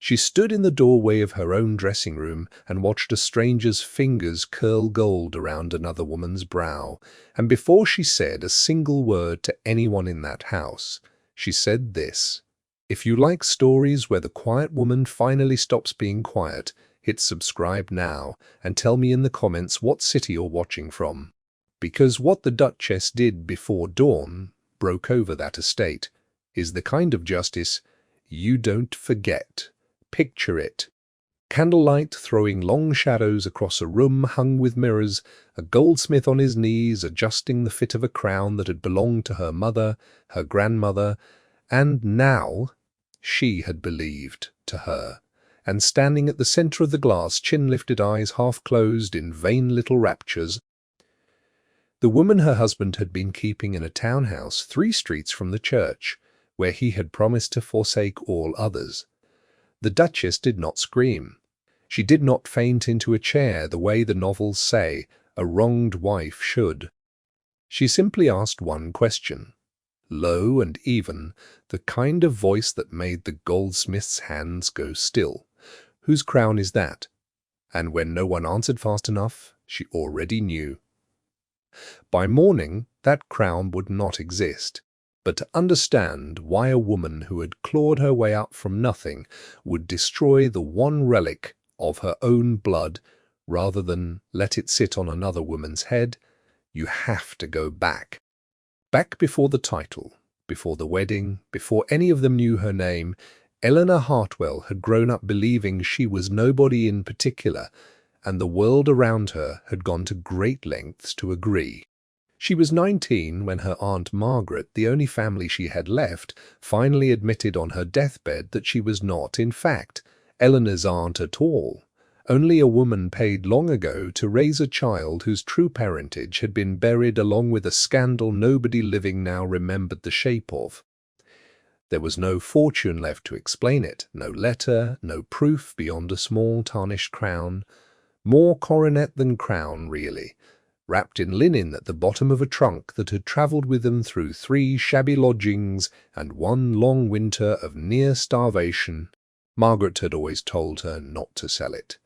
She stood in the doorway of her own dressing room and watched a stranger's fingers curl gold around another woman's brow, and before she said a single word to anyone in that house, she said this: "If you like stories where the quiet woman finally stops being quiet, hit subscribe now and tell me in the comments what city you're watching from. Because what the Duchess did before dawn broke over that estate is the kind of justice you don't forget. Picture it. Candlelight throwing long shadows across a room hung with mirrors, a goldsmith on his knees adjusting the fit of a crown that had belonged to her mother, her grandmother, and now she had believed to her, and standing at the center of the glass, chin-lifted, eyes half-closed in vain little raptures, the woman her husband had been keeping in a townhouse 3 streets from the church, where he had promised to forsake all others. The Duchess did not scream. She did not faint into a chair the way the novels say a wronged wife should. She simply asked one question, low and even, the kind of voice that made the goldsmith's hands go still. "Whose crown is that?" And when no one answered fast enough, she already knew. By morning, that crown would not exist. But to understand why a woman who had clawed her way up from nothing would destroy the one relic of her own blood rather than let it sit on another woman's head, you have to go back. Back before the title, before the wedding, before any of them knew her name, Eleanor Hartwell had grown up believing she was nobody in particular, and the world around her had gone to great lengths to agree. She was 19 when her Aunt Margaret, the only family she had left, finally admitted on her deathbed that she was not, in fact, Eleanor's aunt at all, only a woman paid long ago to raise a child whose true parentage had been buried along with a scandal nobody living now remembered the shape of. There was no fortune left to explain it, no letter, no proof beyond a small tarnished crown, more coronet than crown, really, wrapped in linen at the bottom of a trunk that had travelled with them through 3 shabby lodgings and 1 long winter of near starvation. Margaret had always told her not to sell it.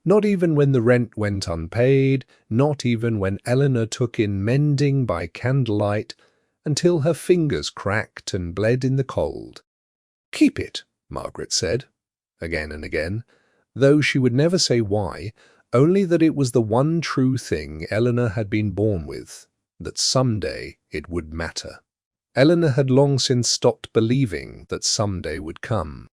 Not even when the rent went unpaid, not even when Eleanor took in mending by candlelight, until her fingers cracked and bled in the cold. "Keep it," Margaret said, again and again, though she would never say why, only that it was the one true thing Eleanor had been born with, that someday it would matter. Eleanor had long since stopped believing that someday would come.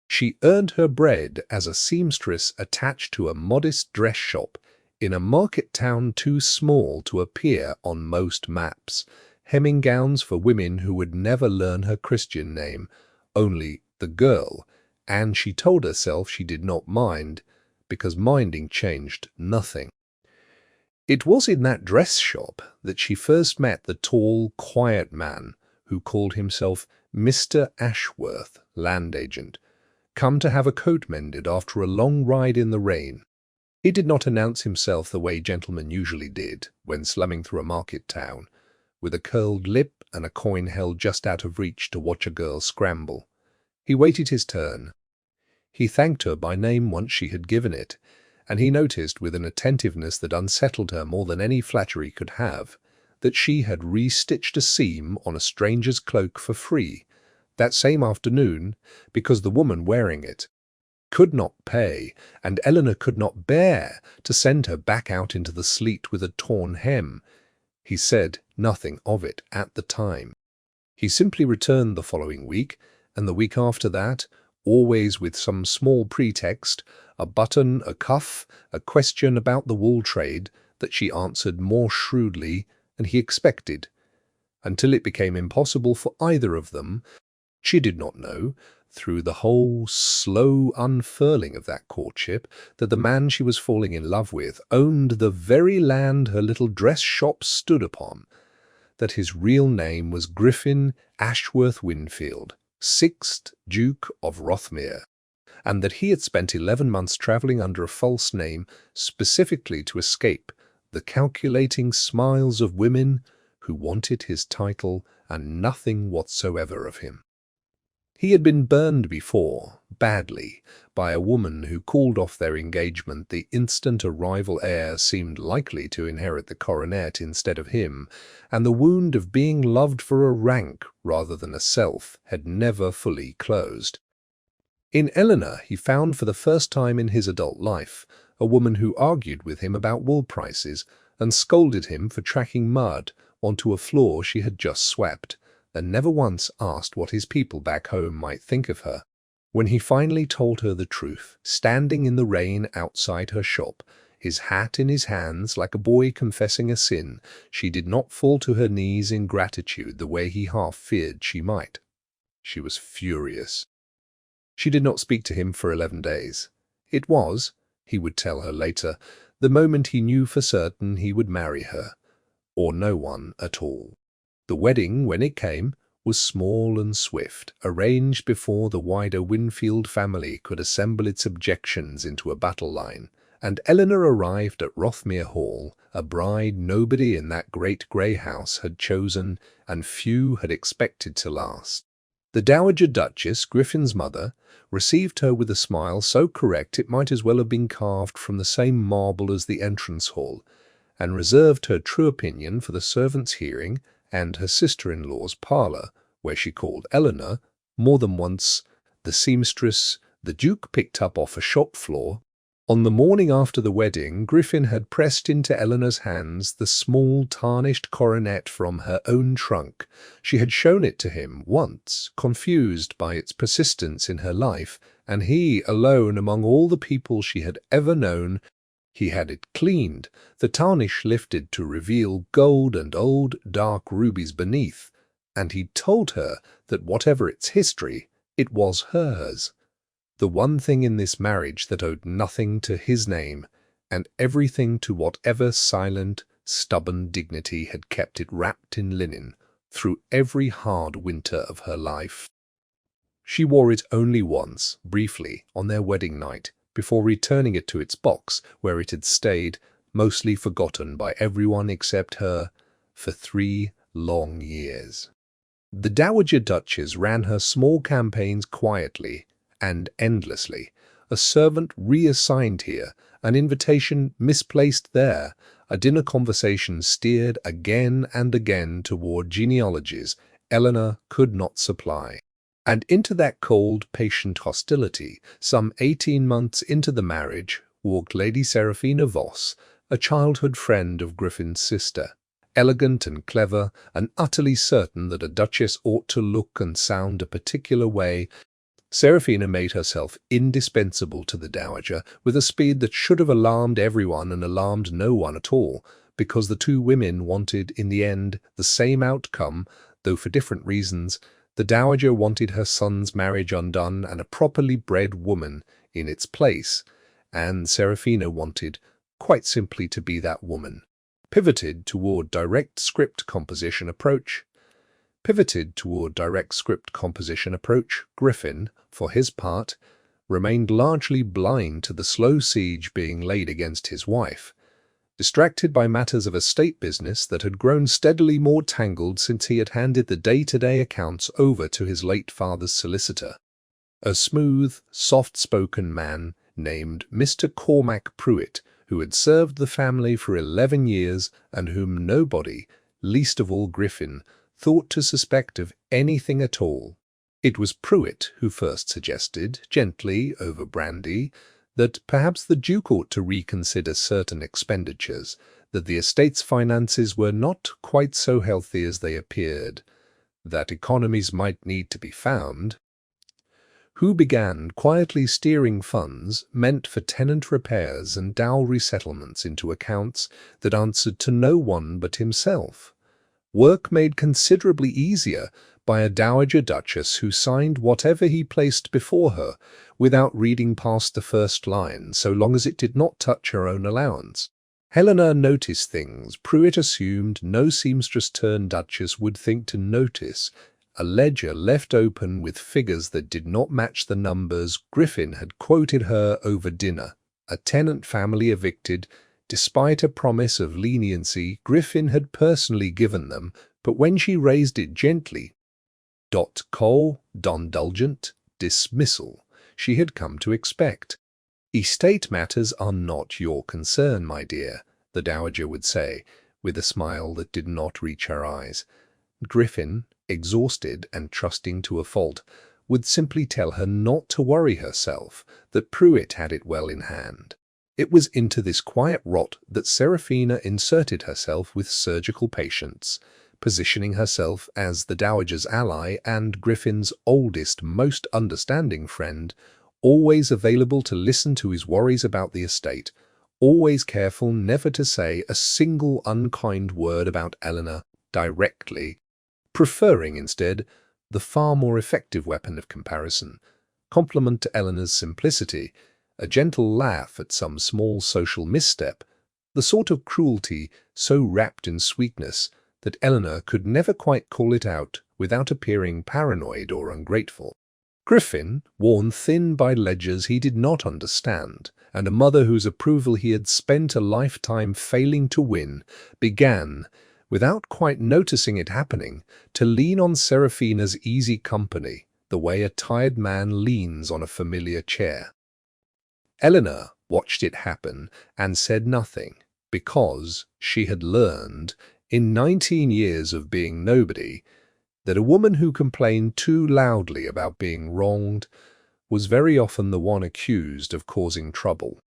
She earned her bread as a seamstress attached to a modest dress shop in a market town too small to appear on most maps, hemming gowns for women who would never learn her Christian name, only the girl, and she told herself she did not mind, because minding changed nothing. It was in that dress shop that she first met the tall, quiet man who called himself Mr. Ashworth, land agent, come to have a coat mended after a long ride in the rain. He did not announce himself the way gentlemen usually did when slumming through a market town, with a curled lip and a coin held just out of reach to watch a girl scramble. He waited his turn. He thanked her by name once she had given it, and he noticed with an attentiveness that unsettled her more than any flattery could have, that she had re-stitched a seam on a stranger's cloak for free that same afternoon, because the woman wearing it could not pay, and Eleanor could not bear to send her back out into the sleet with a torn hem. He said nothing of it at the time. He simply returned the following week, and the week after that, always with some small pretext, a button, a cuff, a question about the wool trade that she answered more shrewdly than he expected, until it became impossible for either of them. She did not know, through the whole slow unfurling of that courtship, that the man she was falling in love with owned the very land her little dress shop stood upon, that his real name was Griffin Ashworth Winfield, 6th Duke of Rothmere, and that he had spent 11 months travelling under a false name specifically to escape the calculating smiles of women who wanted his title and nothing whatsoever of him. He had been burned before, badly, by a woman who called off their engagement the instant a rival heir seemed likely to inherit the coronet instead of him, and the wound of being loved for a rank rather than a self had never fully closed. In Eleanor, he found for the first time in his adult life a woman who argued with him about wool prices and scolded him for tracking mud onto a floor she had just swept, and never once asked what his people back home might think of her. When he finally told her the truth, standing in the rain outside her shop, his hat in his hands like a boy confessing a sin, she did not fall to her knees in gratitude the way he half feared she might. She was furious. She did not speak to him for 11 days. It was, he would tell her later, the moment he knew for certain he would marry her, or no one at all. The wedding, when it came, was small and swift, arranged before the wider Winfield family could assemble its objections into a battle line, and Eleanor arrived at Rothmere Hall, a bride nobody in that great grey house had chosen and few had expected to last. The Dowager Duchess, Griffin's mother, received her with a smile so correct it might as well have been carved from the same marble as the entrance hall, and reserved her true opinion for the servants' hearing and her sister-in-law's parlour, where she called Eleanor, more than once, the seamstress the Duke picked up off a shop floor. On the morning after the wedding, Griffin had pressed into Eleanor's hands the small tarnished coronet from her own trunk. She had shown it to him once, confused by its persistence in her life, and he, alone among all the people she had ever known, he had it cleaned, the tarnish lifted to reveal gold and old dark rubies beneath, and he told her that whatever its history, it was hers. The one thing in this marriage that owed nothing to his name, and everything to whatever silent, stubborn dignity had kept it wrapped in linen through every hard winter of her life. She wore it only once, briefly, on their wedding night, before returning it to its box, where it had stayed, mostly forgotten by everyone except her, for 3 long years. The Dowager Duchess ran her small campaigns quietly and endlessly, a servant reassigned here, an invitation misplaced there, a dinner conversation steered again and again toward genealogies Eleanor could not supply. And into that cold, patient hostility, some 18 months into the marriage, walked Lady Seraphina Voss, a childhood friend of Griffin's sister. Elegant and clever, and utterly certain that a duchess ought to look and sound a particular way, Seraphina made herself indispensable to the Dowager with a speed that should have alarmed everyone and alarmed no one at all, because the two women wanted in the end the same outcome, though for different reasons. The Dowager wanted her son's marriage undone and a properly bred woman in its place, and Seraphina wanted, quite simply, to be that woman. Pivoted toward direct script composition approach, Griffin, for his part, remained largely blind to the slow siege being laid against his wife, distracted by matters of estate business that had grown steadily more tangled since he had handed the day-to-day accounts over to his late father's solicitor, a smooth, soft-spoken man named Mr. Cormac Pruitt, who had served the family for 11 years and whom nobody, least of all Griffin, thought to suspect of anything at all. It was Pruitt who first suggested, gently over brandy, that perhaps the Duke ought to reconsider certain expenditures, that the estate's finances were not quite so healthy as they appeared, that economies might need to be found, who began quietly steering funds meant for tenant repairs and dowry settlements into accounts that answered to no one but himself. Work made considerably easier by a Dowager Duchess who signed whatever he placed before her without reading past the first line, so long as it did not touch her own allowance. Helena noticed things Pruitt assumed no seamstress-turned-duchess would think to notice, a ledger left open with figures that did not match the numbers Griffin had quoted her over dinner, a tenant family evicted, despite a promise of leniency Griffin had personally given them, but when she raised it gently, Cold, indulgent dismissal she had come to expect. "Estate matters are not your concern, my dear," the dowager would say, with a smile that did not reach her eyes. Griffin, exhausted and trusting to a fault, would simply tell her not to worry herself, that Pruitt had it well in hand. It was into this quiet rot that Seraphina inserted herself with surgical patience, positioning herself as the dowager's ally and Griffin's oldest, most understanding friend, always available to listen to his worries about the estate, always careful never to say a single unkind word about Eleanor directly, preferring instead the far more effective weapon of comparison, complement to Eleanor's simplicity, a gentle laugh at some small social misstep, the sort of cruelty so wrapped in sweetness that Eleanor could never quite call it out without appearing paranoid or ungrateful. Griffin, worn thin by ledgers he did not understand, and a mother whose approval he had spent a lifetime failing to win, began, without quite noticing it happening, to lean on Seraphina's easy company, the way a tired man leans on a familiar chair. Eleanor watched it happen and said nothing, because she had learned, in 19 years of being nobody, that a woman who complained too loudly about being wronged was very often the one accused of causing trouble.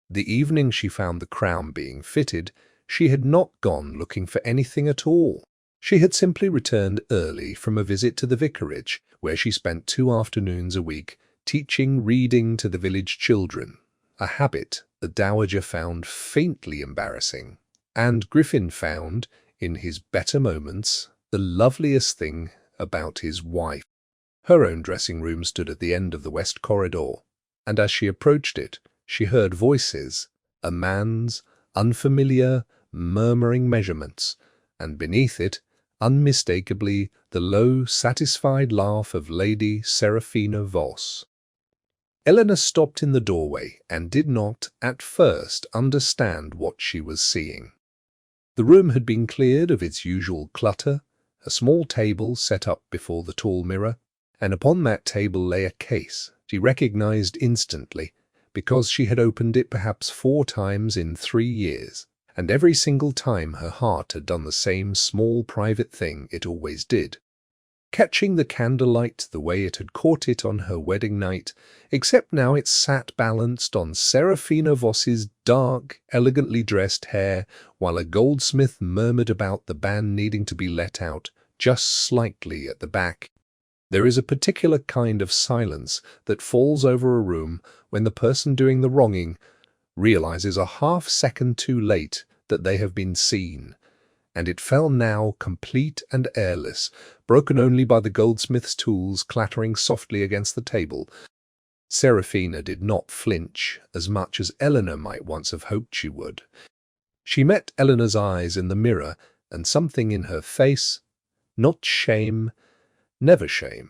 The evening she found the crown being fitted, she had not gone looking for anything at all. She had simply returned early from a visit to the vicarage, where she spent 2 afternoons a week teaching reading to the village children, a habit the dowager found faintly embarrassing, and Griffin found, in his better moments, the loveliest thing about his wife. Her own dressing room stood at the end of the west corridor, and as she approached it, she heard voices, a man's, unfamiliar, murmuring measurements, and beneath it, unmistakably, the low, satisfied laugh of Lady Seraphina Voss. Eleanor stopped in the doorway and did not, at first, understand what she was seeing. The room had been cleared of its usual clutter, a small table set up before the tall mirror, and upon that table lay a case she recognized instantly, because she had opened it perhaps 4 times in 3 years, and every single time her heart had done the same small private thing it always did, catching the candlelight the way it had caught it on her wedding night, except now it sat balanced on Seraphina Voss's dark, elegantly dressed hair, while a goldsmith murmured about the band needing to be let out just slightly at the back. There is a particular kind of silence that falls over a room when the person doing the wronging realizes a half-second too late that they have been seen, and it fell now complete and airless, broken only by the goldsmith's tools clattering softly against the table. Seraphina did not flinch as much as Eleanor might once have hoped she would. She met Eleanor's eyes in the mirror, and something in her face, not shame, never shame,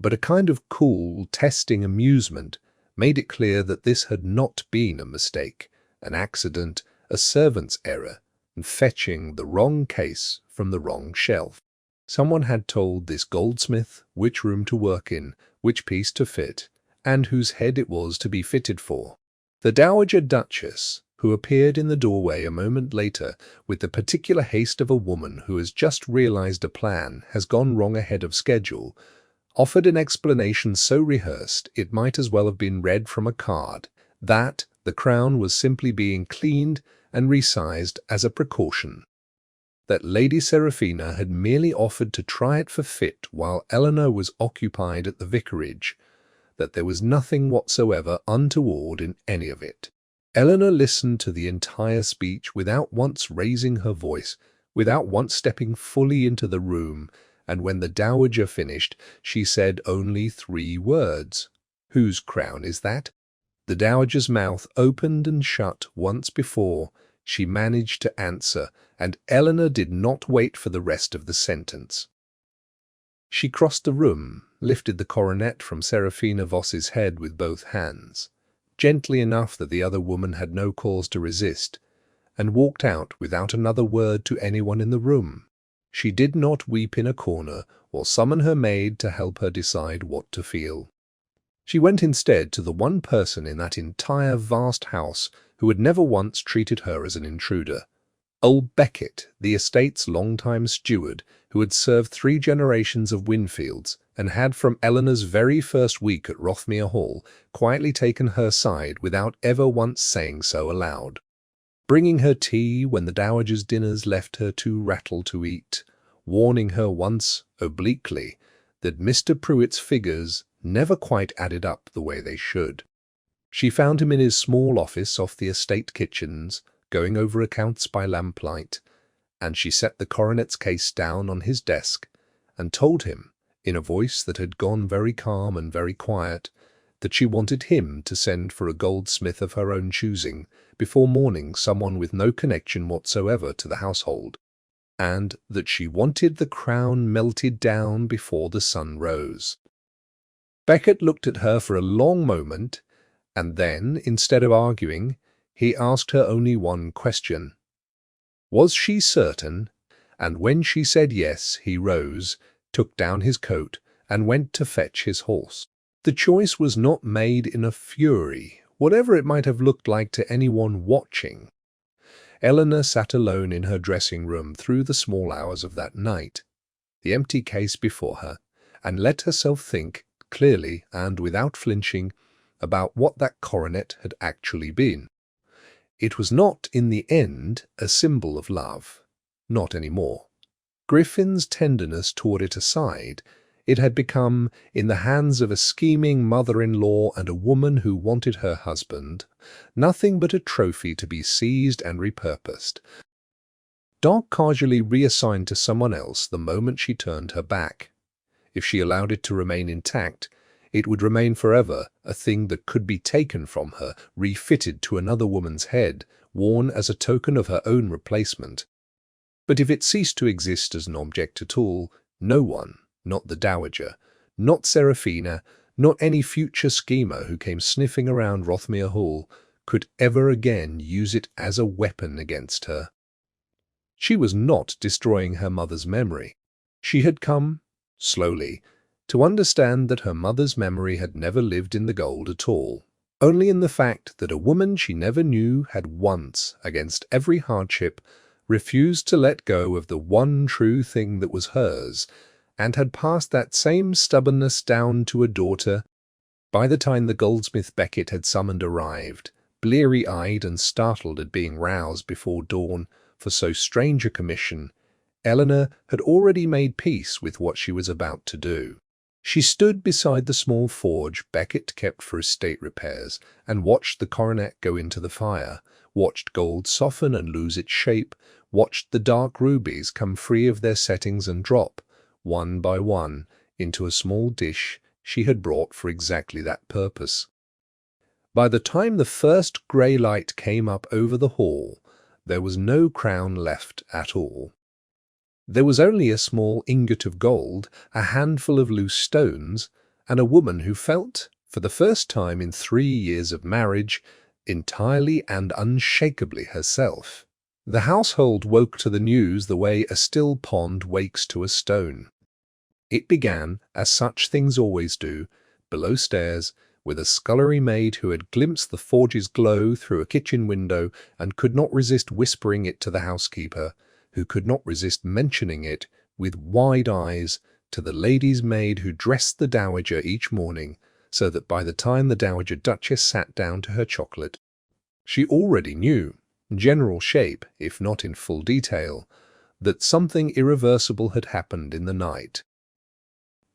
but a kind of cool, testing amusement, made it clear that this had not been a mistake, an accident, a servant's error, in fetching the wrong case from the wrong shelf. Someone had told this goldsmith which room to work in, which piece to fit, and whose head it was to be fitted for. The Dowager Duchess, who appeared in the doorway a moment later with the particular haste of a woman who has just realized a plan has gone wrong ahead of schedule, offered an explanation so rehearsed it might as well have been read from a card, that the crown was simply being cleaned and resized as a precaution, that Lady Seraphina had merely offered to try it for fit while Eleanor was occupied at the vicarage, that there was nothing whatsoever untoward in any of it. Eleanor listened to the entire speech without once raising her voice, without once stepping fully into the room, and when the dowager finished, she said only 3 words. "Whose crown is that?" The dowager's mouth opened and shut once before she managed to answer, and Eleanor did not wait for the rest of the sentence. She crossed the room, lifted the coronet from Seraphina Voss's head with both hands, gently enough that the other woman had no cause to resist, and walked out without another word to anyone in the room. She did not weep in a corner or summon her maid to help her decide what to feel. She went instead to the one person in that entire vast house who had never once treated her as an intruder. Old Beckett, the estate's long-time steward, who had served 3 generations of Winfields and had from Eleanor's very first week at Rothmere Hall quietly taken her side without ever once saying so aloud. Bringing her tea when the dowager's dinners left her too rattled to eat, warning her once, obliquely, that Mr. Pruitt's figures never quite added up the way they should. She found him in his small office off the estate kitchens, going over accounts by lamplight, and she set the coronet's case down on his desk and told him, in a voice that had gone very calm and very quiet, that she wanted him to send for a goldsmith of her own choosing before morning someone with no connection whatsoever to the household, and that she wanted the crown melted down before the sun rose. Beckett looked at her for a long moment, and then, instead of arguing, he asked her only one question. Was she certain? And when she said yes, he rose, took down his coat, and went to fetch his horse. The choice was not made in a fury, whatever it might have looked like to anyone watching. Eleanor sat alone in her dressing room through the small hours of that night, the empty case before her, and let herself think, clearly and without flinching, about what that coronet had actually been. It was not, in the end, a symbol of love. Not any more. Griffin's tenderness toward it aside, it had become, in the hands of a scheming mother-in-law and a woman who wanted her husband, nothing but a trophy to be seized and repurposed, dark casually reassigned to someone else the moment she turned her back. If she allowed it to remain intact, it would remain forever a thing that could be taken from her, refitted to another woman's head, worn as a token of her own replacement. But if it ceased to exist as an object at all, no one, not the dowager, not Seraphina, not any future schemer who came sniffing around Rothmere Hall, could ever again use it as a weapon against her. She was not destroying her mother's memory. She had come, slowly, to understand that her mother's memory had never lived in the gold at all, only in the fact that a woman she never knew had once, against every hardship, refused to let go of the one true thing that was hers, and had passed that same stubbornness down to a daughter. By the time the goldsmith Beckett had summoned arrived, bleary-eyed and startled at being roused before dawn for so strange a commission, Eleanor had already made peace with what she was about to do. She stood beside the small forge Beckett kept for estate repairs and watched the coronet go into the fire, watched gold soften and lose its shape, watched the dark rubies come free of their settings and drop, one by one, into a small dish she had brought for exactly that purpose. By the time the first grey light came up over the hall, there was no crown left at all. There was only a small ingot of gold, a handful of loose stones, and a woman who felt, for the first time in 3 years of marriage, entirely and unshakably herself. The household woke to the news the way a still pond wakes to a stone. It began, as such things always do, below stairs, with a scullery maid who had glimpsed the forge's glow through a kitchen window and could not resist whispering it to the housekeeper, who could not resist mentioning it, with wide eyes, to the lady's maid who dressed the dowager each morning, so that by the time the dowager Duchess sat down to her chocolate, she already knew, general shape, if not in full detail, that something irreversible had happened in the night.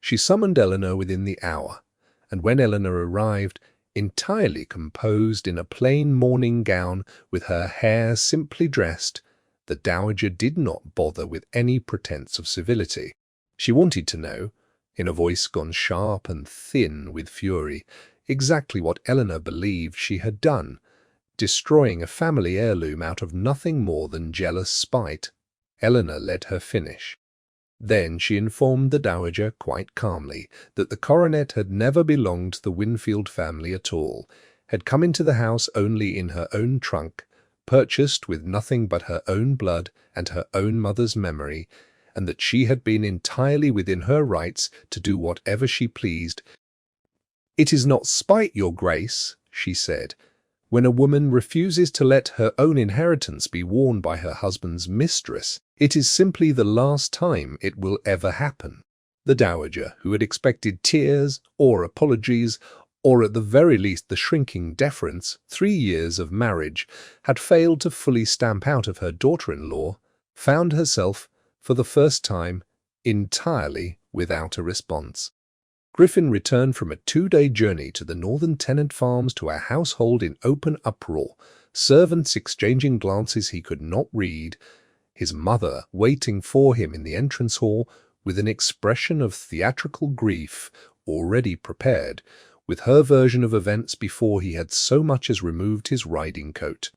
She summoned Eleanor within the hour, and when Eleanor arrived, entirely composed in a plain morning gown with her hair simply dressed, the dowager did not bother with any pretense of civility. She wanted to know, in a voice gone sharp and thin with fury, exactly what Eleanor believed she had done, destroying a family heirloom out of nothing more than jealous spite. Eleanor let her finish. Then she informed the dowager quite calmly that the coronet had never belonged to the Winfield family at all, had come into the house only in her own trunk, purchased with nothing but her own blood and her own mother's memory, and that she had been entirely within her rights to do whatever she pleased. "It is not spite, your grace," she said, "when a woman refuses to let her own inheritance be worn by her husband's mistress. It is simply the last time it will ever happen." The dowager, who had expected tears or apologies, or at the very least the shrinking deference 3 years of marriage had failed to fully stamp out of her daughter-in-law, found herself, for the first time, entirely without a response. Griffin returned from a 2-day journey to the northern tenant farms to a household in open uproar, servants exchanging glances he could not read, his mother waiting for him in the entrance hall with an expression of theatrical grief already prepared, with her version of events before he had so much as removed his riding coat.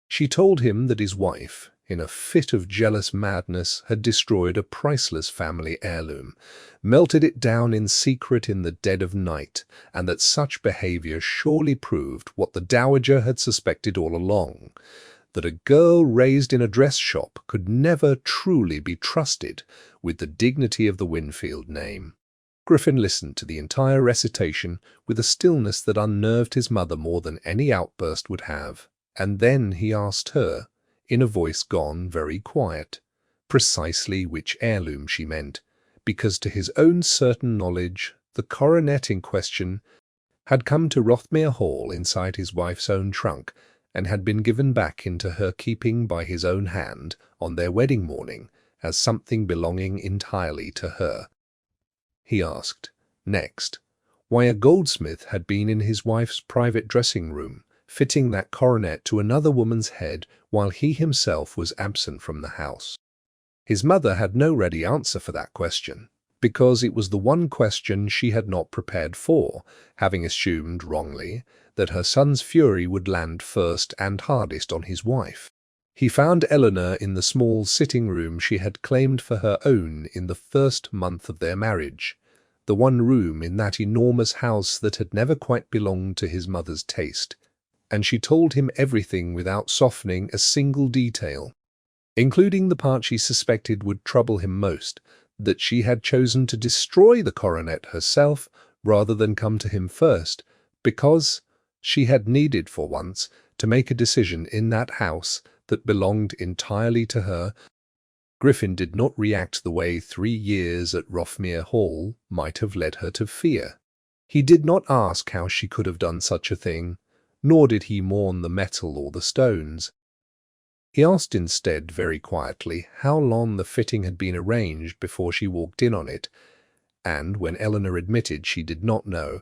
She told him that his wife, in a fit of jealous madness, had destroyed a priceless family heirloom, melted it down in secret in the dead of night, and that such behavior surely proved what the dowager had suspected all along, that a girl raised in a dress shop could never truly be trusted with the dignity of the Winfield name. Griffin listened to the entire recitation with a stillness that unnerved his mother more than any outburst would have, and then he asked her, in a voice gone very quiet, precisely which heirloom she meant, because to his own certain knowledge the coronet in question had come to Rothmere Hall inside his wife's own trunk, and had been given back into her keeping by his own hand on their wedding morning as something belonging entirely to her. He asked, next, why a goldsmith had been in his wife's private dressing-room, fitting that coronet to another woman's head while he himself was absent from the house. His mother had no ready answer for that question, because it was the one question she had not prepared for, having assumed, wrongly, that her son's fury would land first and hardest on his wife. He found Eleanor in the small sitting-room she had claimed for her own in the first month of their marriage, the one room in that enormous house that had never quite belonged to his mother's taste, and she told him everything without softening a single detail, including the part she suspected would trouble him most, that she had chosen to destroy the coronet herself rather than come to him first, because she had needed for once to make a decision in that house that belonged entirely to her. Griffin did not react the way 3 years at Rothmere Hall might have led her to fear. He did not ask how she could have done such a thing, nor did he mourn the metal or the stones. He asked instead very quietly how long the fitting had been arranged before she walked in on it, and when Eleanor admitted she did not know,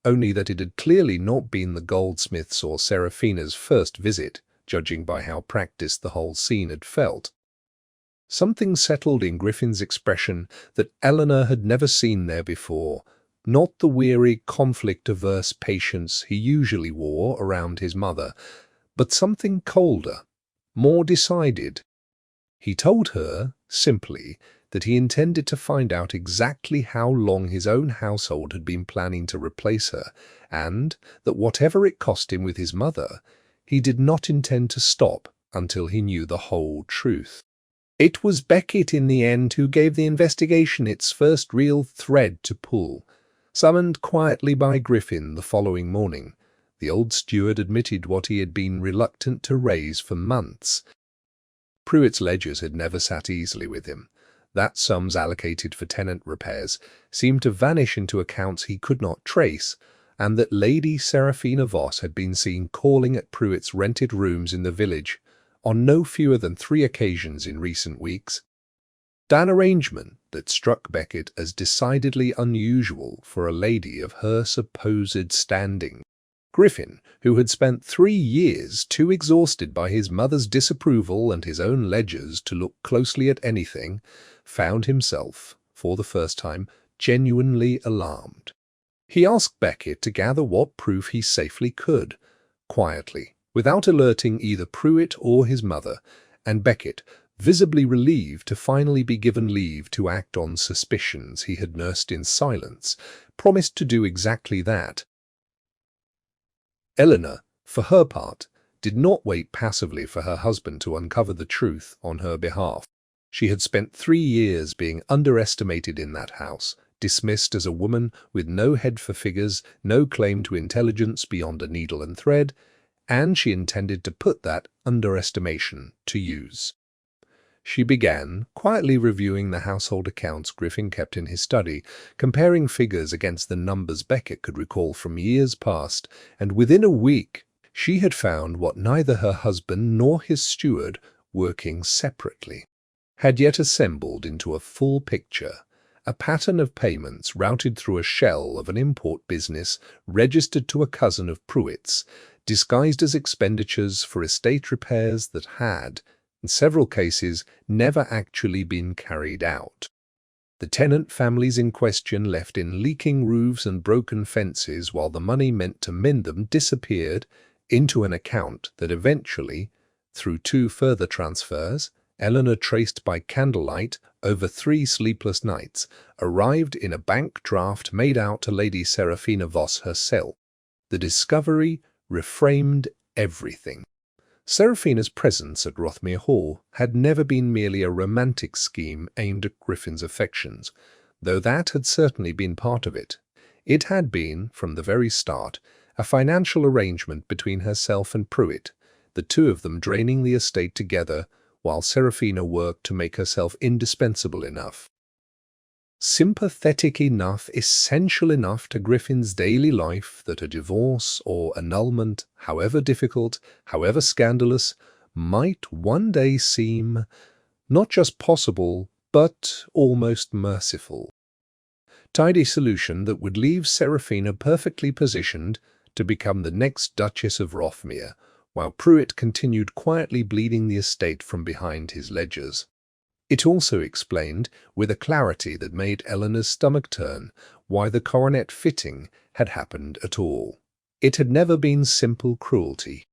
only that it had clearly not been the goldsmith's or Seraphina's first visit, judging by how practiced the whole scene had felt. Something settled in Griffin's expression that Eleanor had never seen there before, not the weary, conflict-averse patience he usually wore around his mother, but something colder, more decided. He told her, simply, that he intended to find out exactly how long his own household had been planning to replace her, and that whatever it cost him with his mother, he did not intend to stop until he knew the whole truth. It was Beckett in the end who gave the investigation its first real thread to pull. Summoned quietly by Griffin the following morning, the old steward admitted what he had been reluctant to raise for months. Pruitt's ledgers had never sat easily with him. That sums allocated for tenant repairs seemed to vanish into accounts he could not trace, and that Lady Seraphina Voss had been seen calling at Pruitt's rented rooms in the village on no fewer than 3 occasions in recent weeks. An arrangement that struck Beckett as decidedly unusual for a lady of her supposed standing. Griffin, who had spent 3 years too exhausted by his mother's disapproval and his own ledgers to look closely at anything, found himself, for the first time, genuinely alarmed. He asked Beckett to gather what proof he safely could, quietly, without alerting either Pruitt or his mother, and Beckett, visibly relieved to finally be given leave to act on suspicions he had nursed in silence, promised to do exactly that. Eleanor, for her part, did not wait passively for her husband to uncover the truth on her behalf. She had spent 3 years being underestimated in that house, dismissed as a woman with no head for figures, no claim to intelligence beyond a needle and thread, and she intended to put that underestimation to use. She began quietly reviewing the household accounts Griffin kept in his study, comparing figures against the numbers Beckett could recall from years past, and within a week she had found what neither her husband nor his steward, working separately, had yet assembled into a full picture, a pattern of payments routed through a shell of an import business registered to a cousin of Pruitt's, disguised as expenditures for estate repairs that had, in several cases, never actually been carried out. The tenant families in question left in leaking roofs and broken fences while the money meant to mend them disappeared into an account that eventually, through 2 further transfers, Eleanor traced by candlelight over 3 sleepless nights, arrived in a bank draft made out to Lady Seraphina Voss herself. The discovery reframed everything. Seraphina's presence at Rothmere Hall had never been merely a romantic scheme aimed at Griffin's affections, though that had certainly been part of it. It had been, from the very start, a financial arrangement between herself and Pruitt, the two of them draining the estate together while Seraphina worked to make herself indispensable enough, sympathetic enough, essential enough to Griffin's daily life that a divorce or annulment, however difficult, however scandalous, might one day seem not just possible, but almost merciful. Tidy solution that would leave Seraphina perfectly positioned to become the next Duchess of Rothmere, while Pruitt continued quietly bleeding the estate from behind his ledgers. It also explained, with a clarity that made Eleanor's stomach turn, why the coronet fitting had happened at all. It had never been simple cruelty.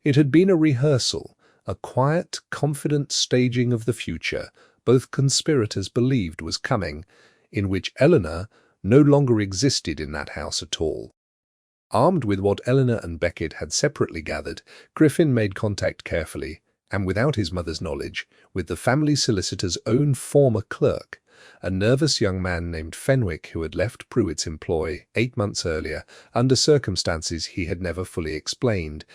It had been a rehearsal, a quiet, confident staging of the future both conspirators believed was coming, in which Eleanor no longer existed in that house at all. Armed with what Eleanor and Beckett had separately gathered, Griffin made contact carefully, and without his mother's knowledge, with the family solicitor's own former clerk, a nervous young man named Fenwick who had left Pruitt's employ 8 months earlier under circumstances he had never fully explained,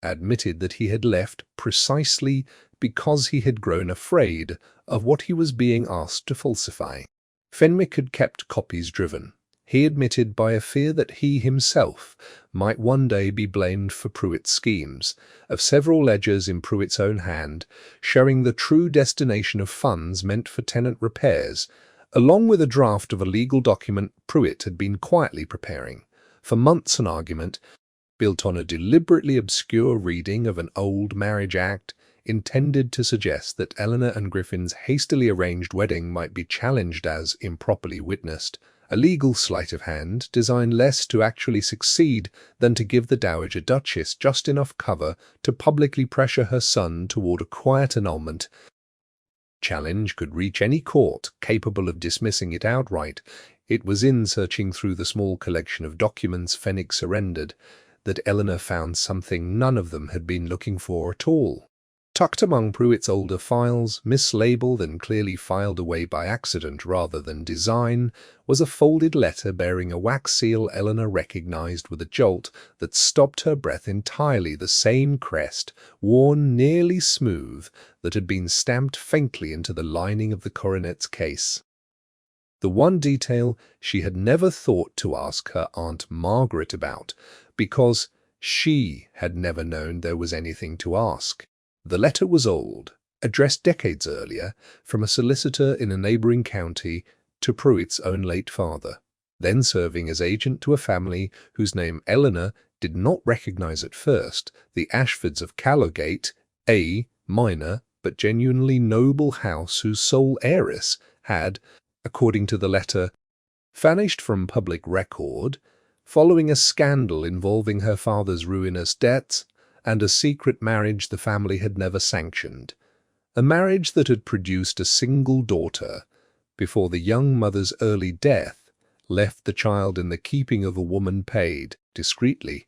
admitted that he had left precisely because he had grown afraid of what he was being asked to falsify. Fenwick had kept copies driven, he admitted, by a fear that he himself might one day be blamed for Pruitt's schemes, of several ledgers in Pruitt's own hand, showing the true destination of funds meant for tenant repairs, along with a draft of a legal document Pruitt had been quietly preparing, for months an argument, built on a deliberately obscure reading of an old marriage act, intended to suggest that Eleanor and Griffin's hastily arranged wedding might be challenged as improperly witnessed, a legal sleight of hand designed less to actually succeed than to give the Dowager Duchess just enough cover to publicly pressure her son toward a quiet annulment. Challenge could reach any court capable of dismissing it outright. It was in searching through the small collection of documents Fenwick surrendered that Eleanor found something none of them had been looking for at all. Tucked among Pruitt's older files, mislabeled and clearly filed away by accident rather than design, was a folded letter bearing a wax seal Eleanor recognized with a jolt that stopped her breath entirely, the same crest, worn nearly smooth, that had been stamped faintly into the lining of the coronet's case. The one detail she had never thought to ask her Aunt Margaret about, because she had never known there was anything to ask. The letter was old, addressed decades earlier from a solicitor in a neighboring county to Pruitt's own late father, then serving as agent to a family whose name Eleanor did not recognize at first, the Ashfords of Callowgate, a minor but genuinely noble house whose sole heiress had, according to the letter, vanished from public record following a scandal involving her father's ruinous debts and a secret marriage the family had never sanctioned, a marriage that had produced a single daughter before the young mother's early death left the child in the keeping of a woman paid, discreetly,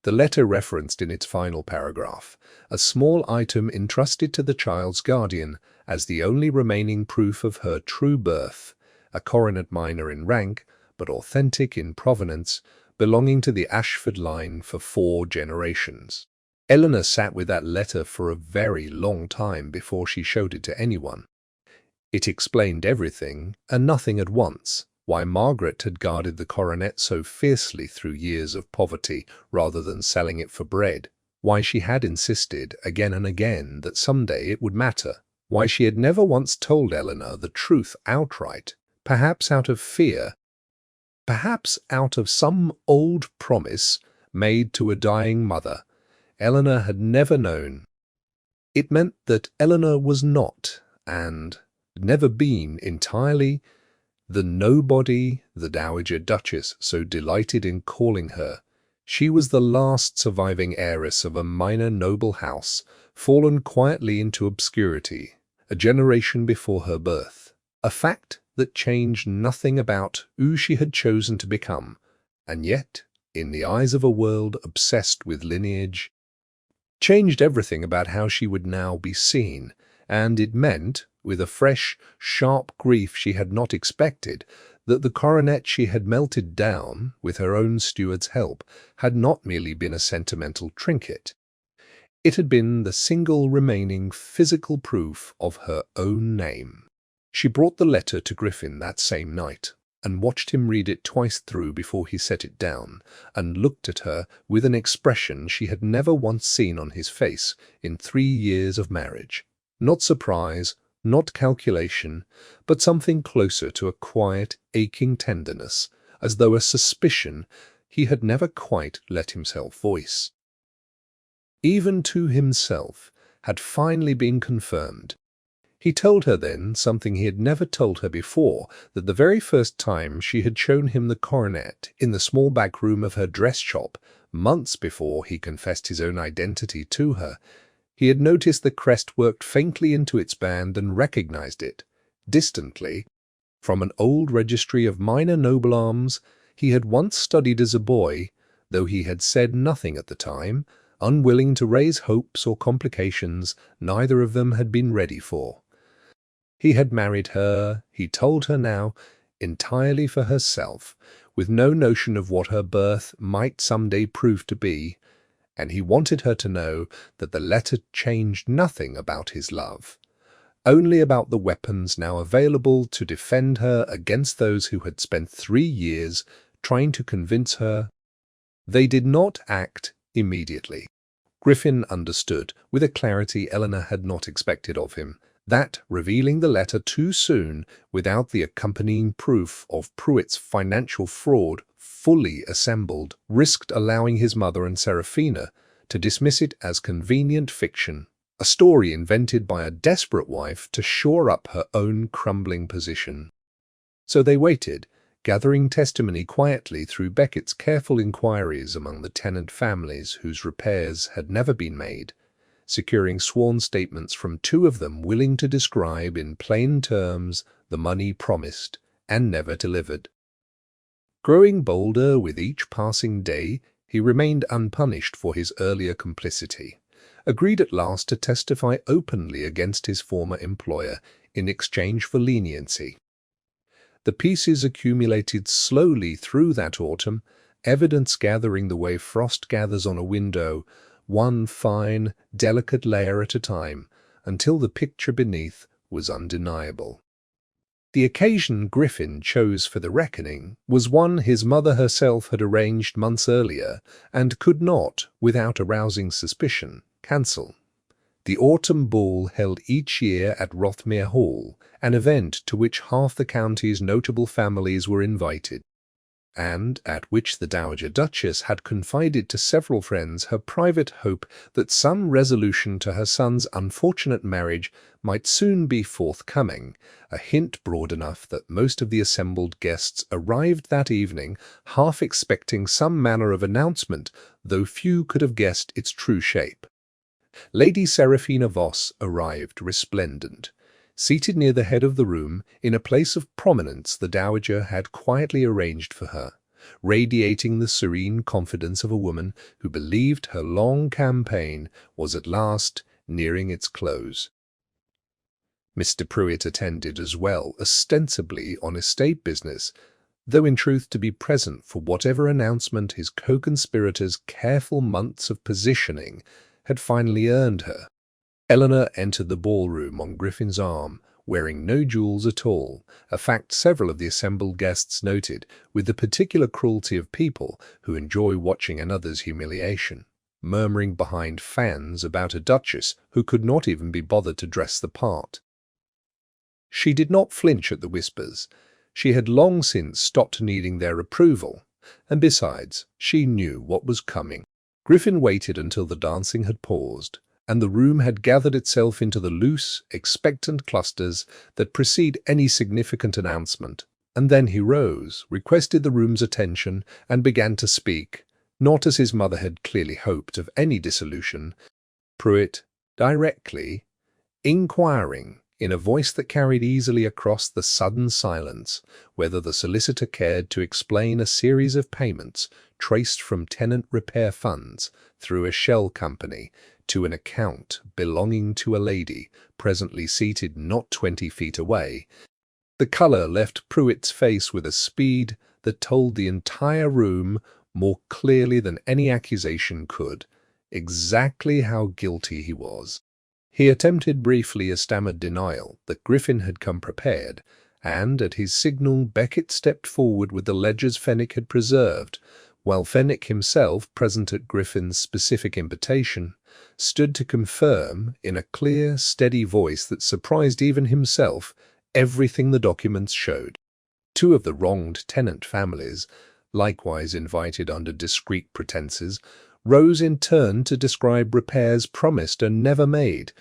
The letter referenced in its final paragraph a small item entrusted to the child's guardian as the only remaining proof of her true birth, a coronet minor in rank, but authentic in provenance, belonging to the Ashford line for 4 generations. Eleanor sat with that letter for a very long time before she showed it to anyone. It explained everything and nothing at once. Why Margaret had guarded the coronet so fiercely through years of poverty rather than selling it for bread. Why she had insisted again and again that someday it would matter. Why she had never once told Eleanor the truth outright, perhaps out of fear, perhaps out of some old promise made to a dying mother. Eleanor had never known. It meant that Eleanor was not, and never been entirely, the nobody the Dowager Duchess so delighted in calling her. She was the last surviving heiress of a minor noble house, fallen quietly into obscurity, a generation before her birth. A fact that changed nothing about who she had chosen to become, and yet, in the eyes of a world obsessed with lineage, changed everything about how she would now be seen. And it meant, with a fresh, sharp grief she had not expected, that the coronet she had melted down, with her own steward's help, had not merely been a sentimental trinket. It had been the single remaining physical proof of her own name. She brought the letter to Griffin that same night, and watched him read it twice through before he set it down, and looked at her with an expression she had never once seen on his face in 3 years of marriage. Not surprise, not calculation, but something closer to a quiet, aching tenderness, as though a suspicion he had never quite let himself voice, even to himself, had finally been confirmed. He told her then something he had never told her before, that the very first time she had shown him the coronet in the small back room of her dress shop, months before he confessed his own identity to her, he had noticed the crest worked faintly into its band and recognized it, distantly, from an old registry of minor noble arms he had once studied as a boy, though he had said nothing at the time, unwilling to raise hopes or complications neither of them had been ready for. He had married her, he told her now, entirely for herself, with no notion of what her birth might someday prove to be, and he wanted her to know that the letter changed nothing about his love, only about the weapons now available to defend her against those who had spent 3 years trying to convince her. They did not act immediately. Griffin understood, with a clarity Eleanor had not expected of him, that revealing the letter too soon without the accompanying proof of Pruitt's financial fraud fully assembled risked allowing his mother and Seraphina to dismiss it as convenient fiction, a story invented by a desperate wife to shore up her own crumbling position. So they waited, gathering testimony quietly through Beckett's careful inquiries among the tenant families whose repairs had never been made, securing sworn statements from 2 of them willing to describe in plain terms the money promised and never delivered. Growing bolder with each passing day, he remained unpunished for his earlier complicity, agreed at last to testify openly against his former employer in exchange for leniency. The pieces accumulated slowly through that autumn, evidence gathering the way frost gathers on a window, one fine, delicate layer at a time, until the picture beneath was undeniable. The occasion Griffin chose for the reckoning was one his mother herself had arranged months earlier and could not, without arousing suspicion, cancel. The autumn ball held each year at Rothmere Hall, an event to which half the county's notable families were invited, and at which the Dowager Duchess had confided to several friends her private hope that some resolution to her son's unfortunate marriage might soon be forthcoming, a hint broad enough that most of the assembled guests arrived that evening half expecting some manner of announcement, though few could have guessed its true shape. Lady Seraphina Voss arrived resplendent, seated near the head of the room in a place of prominence the Dowager had quietly arranged for her, radiating the serene confidence of a woman who believed her long campaign was at last nearing its close. Mr. Pruitt attended as well, ostensibly on estate business, though in truth to be present for whatever announcement his co-conspirators' careful months of positioning had finally earned her. Eleanor entered the ballroom on Griffin's arm, wearing no jewels at all, a fact several of the assembled guests noted, with the particular cruelty of people who enjoy watching another's humiliation, murmuring behind fans about a Duchess who could not even be bothered to dress the part. She did not flinch at the whispers. She had long since stopped needing their approval, and besides, she knew what was coming. Griffin waited until the dancing had paused, and the room had gathered itself into the loose, expectant clusters that precede any significant announcement, and then he rose, requested the room's attention, and began to speak, not as his mother had clearly hoped of any dissolution, Pruitt directly, inquiring, in a voice that carried easily across the sudden silence, whether the solicitor cared to explain a series of payments traced from tenant repair funds through a shell company to an account belonging to a lady presently seated not 20 feet away. The colour left Pruitt's face with a speed that told the entire room more clearly than any accusation could exactly how guilty he was. He attempted briefly a stammered denial that Griffin had come prepared, and at his signal Beckett stepped forward with the ledgers Fenwick had preserved, while Fenwick himself, present at Griffin's specific invitation, stood to confirm, in a clear, steady voice that surprised even himself, everything the documents showed. Two of the wronged tenant families, likewise invited under discreet pretenses, rose in turn to describe repairs promised and never made,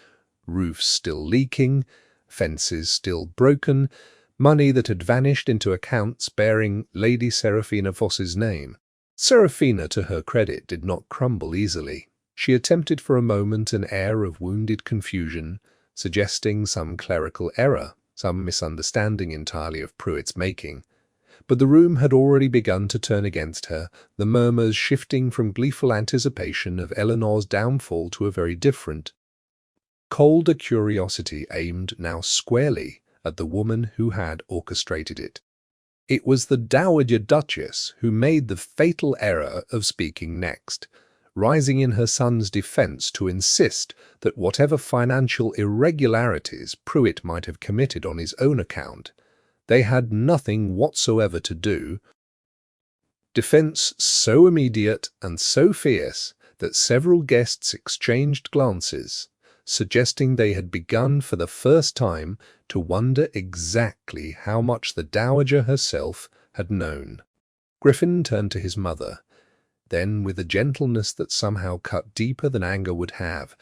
roofs still leaking, fences still broken, money that had vanished into accounts bearing Lady Seraphina Voss's name. Seraphina, to her credit, did not crumble easily. She attempted for a moment an air of wounded confusion, suggesting some clerical error, some misunderstanding entirely of Pruitt's making. But the room had already begun to turn against her, the murmurs shifting from gleeful anticipation of Eleanor's downfall to a very different, colder curiosity aimed now squarely at the woman who had orchestrated it. It was the Dowager Duchess who made the fatal error of speaking next, rising in her son's defence to insist that whatever financial irregularities Pruitt might have committed on his own account, they had nothing whatsoever to do. Defence so immediate and so fierce that several guests exchanged glances, suggesting they had begun for the first time to wonder exactly how much the Dowager herself had known. Griffin turned to his mother, then with a gentleness that somehow cut deeper than anger would have,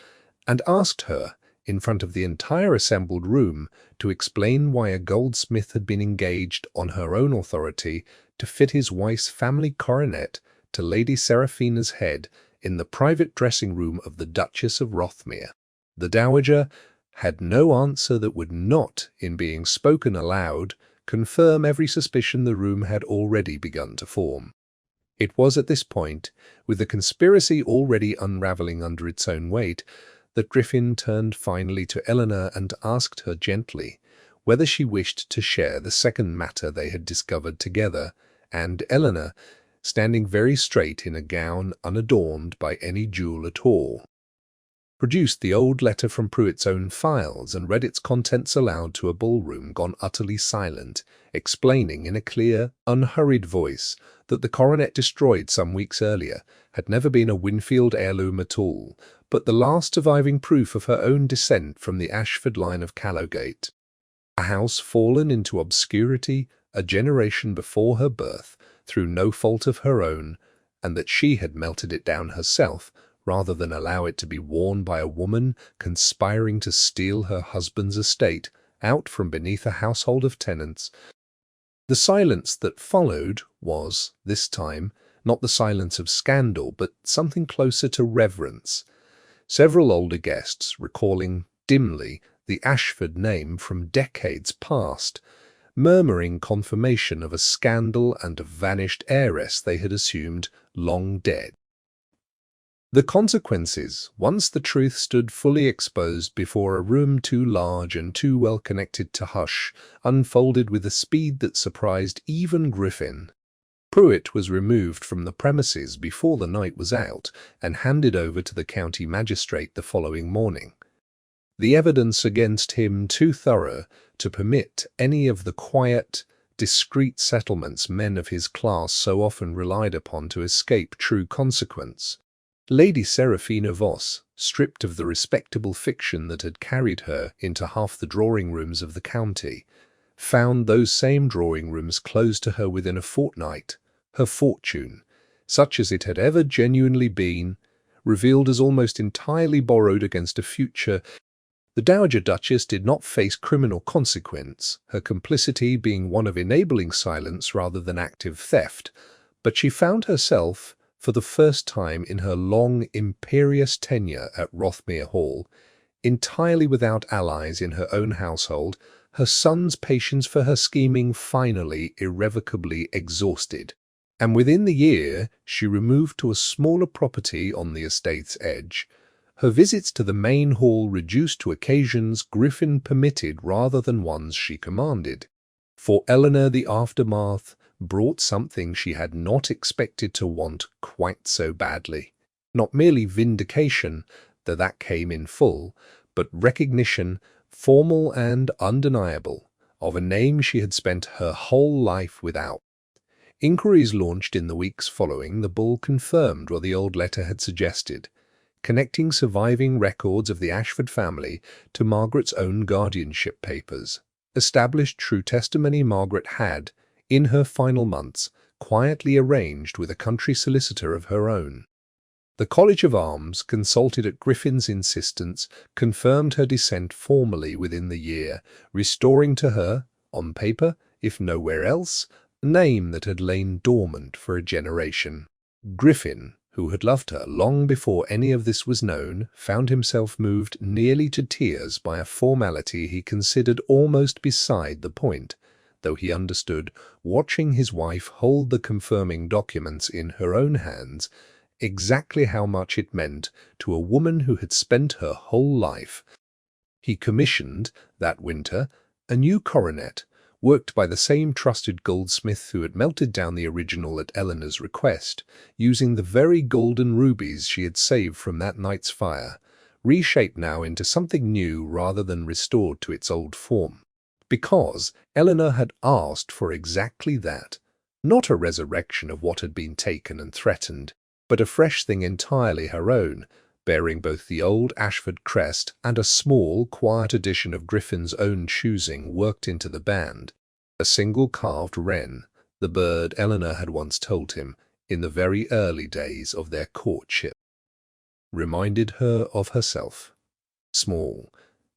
and asked her, in front of the entire assembled room, to explain why a goldsmith had been engaged on her own authority to fit his wife's family coronet to Lady Seraphina's head in the private dressing-room of the Duchess of Rothmere. The Dowager had no answer that would not, in being spoken aloud, confirm every suspicion the room had already begun to form. It was at this point, with the conspiracy already unravelling under its own weight, that Griffin turned finally to Eleanor and asked her gently whether she wished to share the second matter they had discovered together, and Eleanor, standing very straight in a gown unadorned by any jewel at all, produced the old letter from Pruitt's own files and read its contents aloud to a ballroom gone utterly silent, explaining in a clear, unhurried voice that the coronet destroyed some weeks earlier had never been a Winfield heirloom at all, but the last surviving proof of her own descent from the Ashford line of Callowgate, a house fallen into obscurity a generation before her birth through no fault of her own, and that she had melted it down herself rather than allow it to be worn by a woman conspiring to steal her husband's estate out from beneath a household of tenants. The silence that followed was, this time, not the silence of scandal, but something closer to reverence. Several older guests, recalling dimly the Ashford name from decades past, murmuring confirmation of a scandal and a vanished heiress they had assumed long dead. The consequences, once the truth stood fully exposed before a room too large and too well connected to hush, unfolded with a speed that surprised even Griffin. Pruitt was removed from the premises before the night was out and handed over to the county magistrate the following morning. The evidence against him too thorough to permit any of the quiet, discreet settlements men of his class so often relied upon to escape true consequence. Lady Seraphina Voss, stripped of the respectable fiction that had carried her into half the drawing-rooms of the county, found those same drawing-rooms closed to her within a fortnight. Her fortune, such as it had ever genuinely been, revealed as almost entirely borrowed against a future. The Dowager Duchess did not face criminal consequence, her complicity being one of enabling silence rather than active theft, but she found herself, for the first time in her long, imperious tenure at Rothmere Hall, entirely without allies in her own household, her son's patience for her scheming finally irrevocably exhausted. And within the year she removed to a smaller property on the estate's edge, her visits to the main hall reduced to occasions Griffin permitted rather than ones she commanded. For Eleanor the aftermath brought something she had not expected to want quite so badly. Not merely vindication, though that came in full, but recognition, formal and undeniable, of a name she had spent her whole life without. Inquiries launched in the weeks following the bull confirmed what the old letter had suggested, connecting surviving records of the Ashford family to Margaret's own guardianship papers, established true testimony Margaret had, in her final months, quietly arranged with a country solicitor of her own. The College of Arms, consulted at Griffin's insistence, confirmed her descent formally within the year, restoring to her, on paper, if nowhere else, a name that had lain dormant for a generation. Griffin, who had loved her long before any of this was known, found himself moved nearly to tears by a formality he considered almost beside the point, though he understood, watching his wife hold the confirming documents in her own hands, exactly how much it meant to a woman who had spent her whole life. He commissioned, that winter, a new coronet, worked by the same trusted goldsmith who had melted down the original at Eleanor's request, using the very golden rubies she had saved from that night's fire, reshaped now into something new rather than restored to its old form. Because Eleanor had asked for exactly that, not a resurrection of what had been taken and threatened, but a fresh thing entirely her own, bearing both the old Ashford crest and a small, quiet addition of Griffin's own choosing worked into the band. A single carved wren, the bird Eleanor had once told him in the very early days of their courtship, reminded her of herself. Small,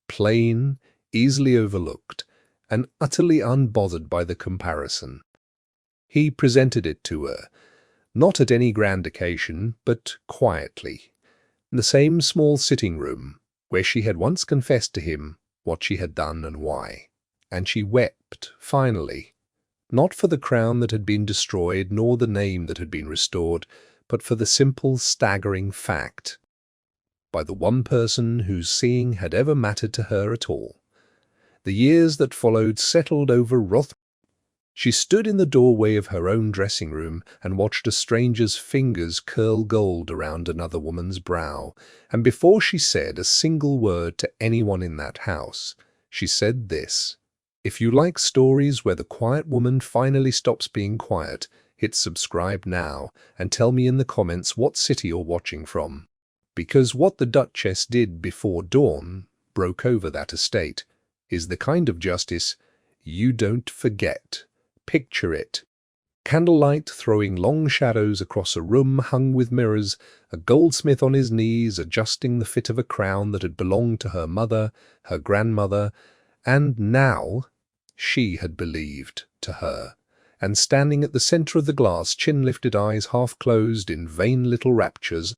plain, easily overlooked, and utterly unbothered by the comparison. He presented it to her, not at any grand occasion, but quietly, in the same small sitting-room where she had once confessed to him what she had done and why. And she wept, finally, not for the crown that had been destroyed nor the name that had been restored, but for the simple, staggering fact, by the one person whose seeing had ever mattered to her at all. The years that followed settled over Rothmere. She stood in the doorway of her own dressing-room and watched a stranger's fingers curl gold around another woman's brow, and before she said a single word to anyone in that house, she said this: "If you like stories where the quiet woman finally stops being quiet, hit subscribe now and tell me in the comments what city you're watching from. Because what the Duchess did before dawn, broke over that estate, is the kind of justice you don't forget. Picture it. Candlelight throwing long shadows across a room hung with mirrors, a goldsmith on his knees adjusting the fit of a crown that had belonged to her mother, her grandmother, and now she had believed to her, and standing at the center of the glass, chin-lifted, eyes half-closed in vain little raptures,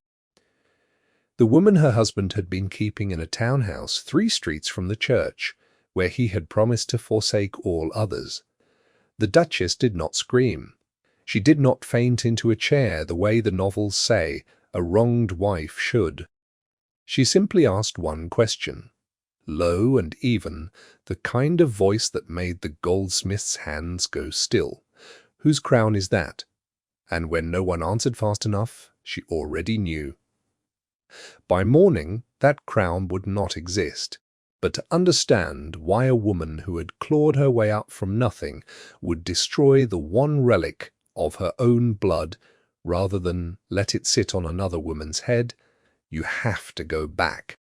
the woman her husband had been keeping in a townhouse 3 streets from the church, where he had promised to forsake all others. The Duchess did not scream. She did not faint into a chair the way the novels say a wronged wife should. She simply asked one question, low and even, the kind of voice that made the goldsmith's hands go still. "Whose crown is that?" And when no one answered fast enough, she already knew. By morning, that crown would not exist. But to understand why a woman who had clawed her way up from nothing would destroy the one relic of her own blood rather than let it sit on another woman's head, you have to go back.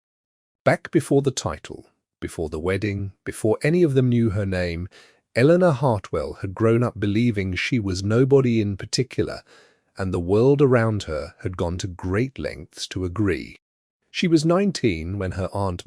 Back before the title, before the wedding, before any of them knew her name, Eleanor Hartwell had grown up believing she was nobody in particular, and the world around her had gone to great lengths to agree. She was 19 when her Aunt